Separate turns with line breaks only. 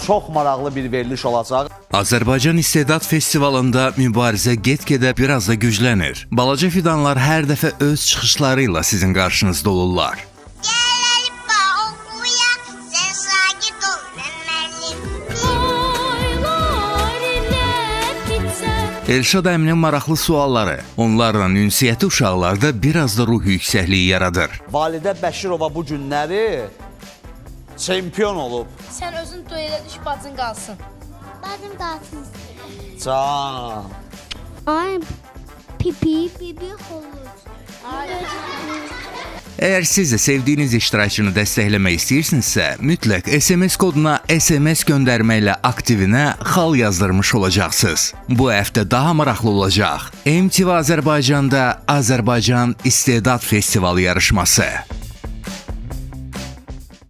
çox maraqlı bir veriliş olacaq.
Azərbaycan İstedad Festivalında mübarizə get-gedə biraz da güclənir. Balaca fidanlar hər dəfə öz çıxışları ilə sizin qarşınızda olurlar. Elşad əminin maraqlı sualları, onlarla ünsiyyəti uşaqlarda biraz da ruh yüksəkliyi yaradır.
Validə Bəşirova bu günləri çempion olub.
Sən özün duelə düş, bacın qalsın.
Bacım qalsın.
Can.
Ay, pipi olur.
Əgər siz də sevdiyiniz iştirakçını dəstəkləmək istəyirsinizsə, mütləq SMS koduna SMS göndərməklə aktivinə xal yazdırmış olacaqsınız. Bu həftə daha maraqlı olacaq. MTV Azərbaycanda Azərbaycan İstedad Festivalı yarışması.